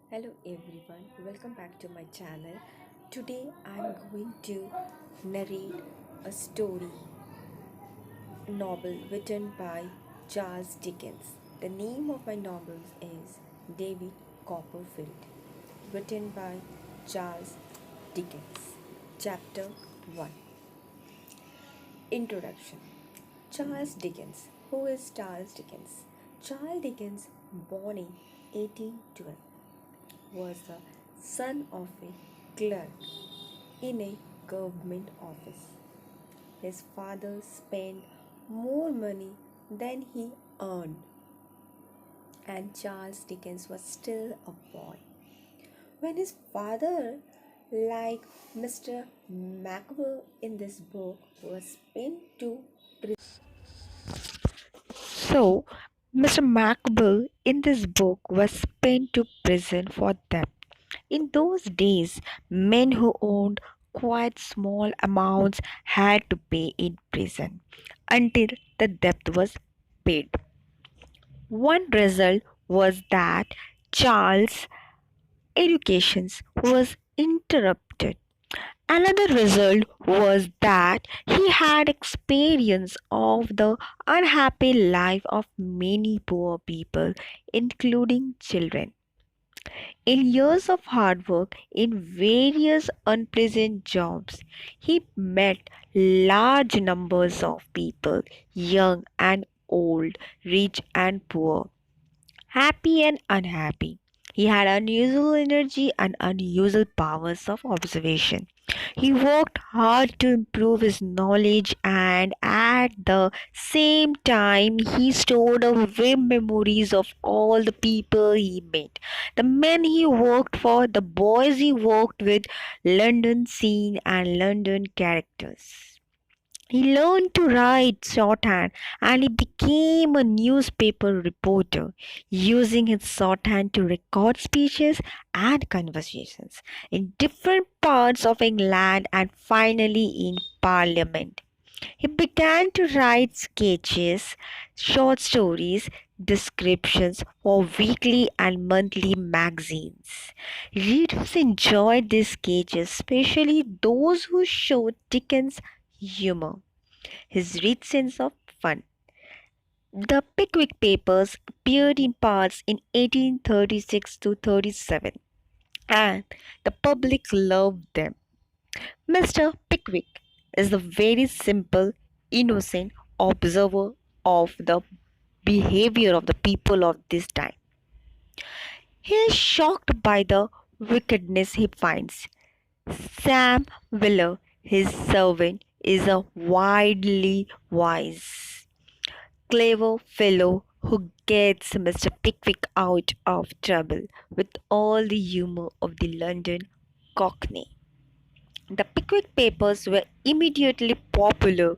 Hello everyone, welcome back to my channel. Today I'm going to narrate a story novel written by Charles Dickens. The name of my novel is David Copperfield, written by Charles Dickens. Chapter 1. Introduction. Charles Dickens. Who is Charles Dickens? Charles Dickens, born in 1812, was the son of a clerk in a government office. His father spent more money than he earned, and Charles Dickens was still a boy. When his father, like Mr. Macbeth in this book, was sent to so, Mr. Macbeth in this book was sent to prison for debt. In those days, men who owned quite small amounts had to pay in prison until the debt was paid. One result was that Charles' education was interrupted. Another result was that he had experience of the unhappy life of many poor people, including children. In years of hard work in various unpleasant jobs, he met large numbers of people, young and old, rich and poor, happy and unhappy. He had unusual energy and unusual powers of observation. He worked hard to improve his knowledge, and at the same time, he stored away memories of all the people he met, the men he worked for, the boys he worked with, London scene, and London characters. He learned to write shorthand and he became a newspaper reporter, using his shorthand to record speeches and conversations in different parts of England and finally in Parliament. He began to write sketches, short stories, descriptions for weekly and monthly magazines. Readers enjoyed these sketches, especially those who showed Dickens' humor, his rich sense of fun. The Pickwick Papers appeared in parts in 1836 to 37, and the public loved them. Mr. Pickwick is a very simple, innocent observer of the behavior of the people of this time. He is shocked by the wickedness he finds. Sam Wheeler, his servant, is a widely wise, clever fellow who gets Mr. Pickwick out of trouble with all the humor of the London Cockney. The Pickwick Papers were immediately popular,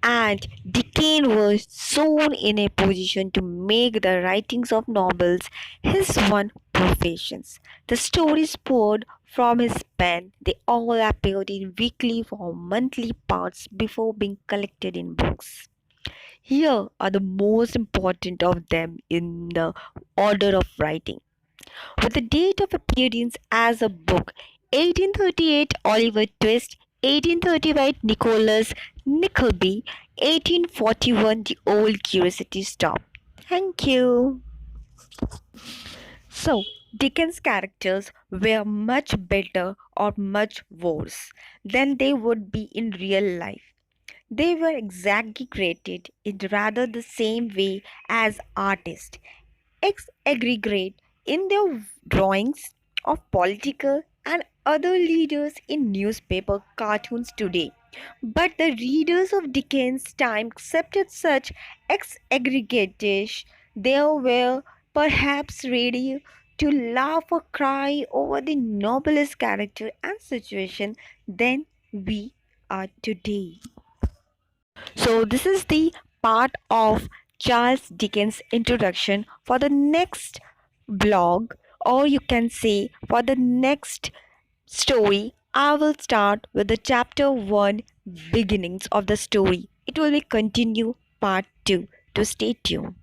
and Dickens was soon in a position to make the writings of novels his one profession. The stories poured from his pen. They all appeared in weekly or monthly parts before being collected in books. Here are the most important of them in the order of writing. With the date of appearance as a book, 1838 Oliver Twist, 1835 Nicholas Nickleby, 1841 The Old Curiosity Stop. Thank you. So, Dickens' characters were much better or much worse than they would be in real life. They were exaggerated in rather the same way as artists exaggerate in their drawings of political and other leaders in newspaper cartoons today. But the readers of Dickens' time accepted such exaggeration. They were perhaps ready to laugh or cry over the noblest character and situation than we are today. So, this is the part of Charles Dickens' introduction. For the next blog, or you can say for the next story, I will start with the chapter 1 beginnings of the story. It will be continue part 2. To stay tuned.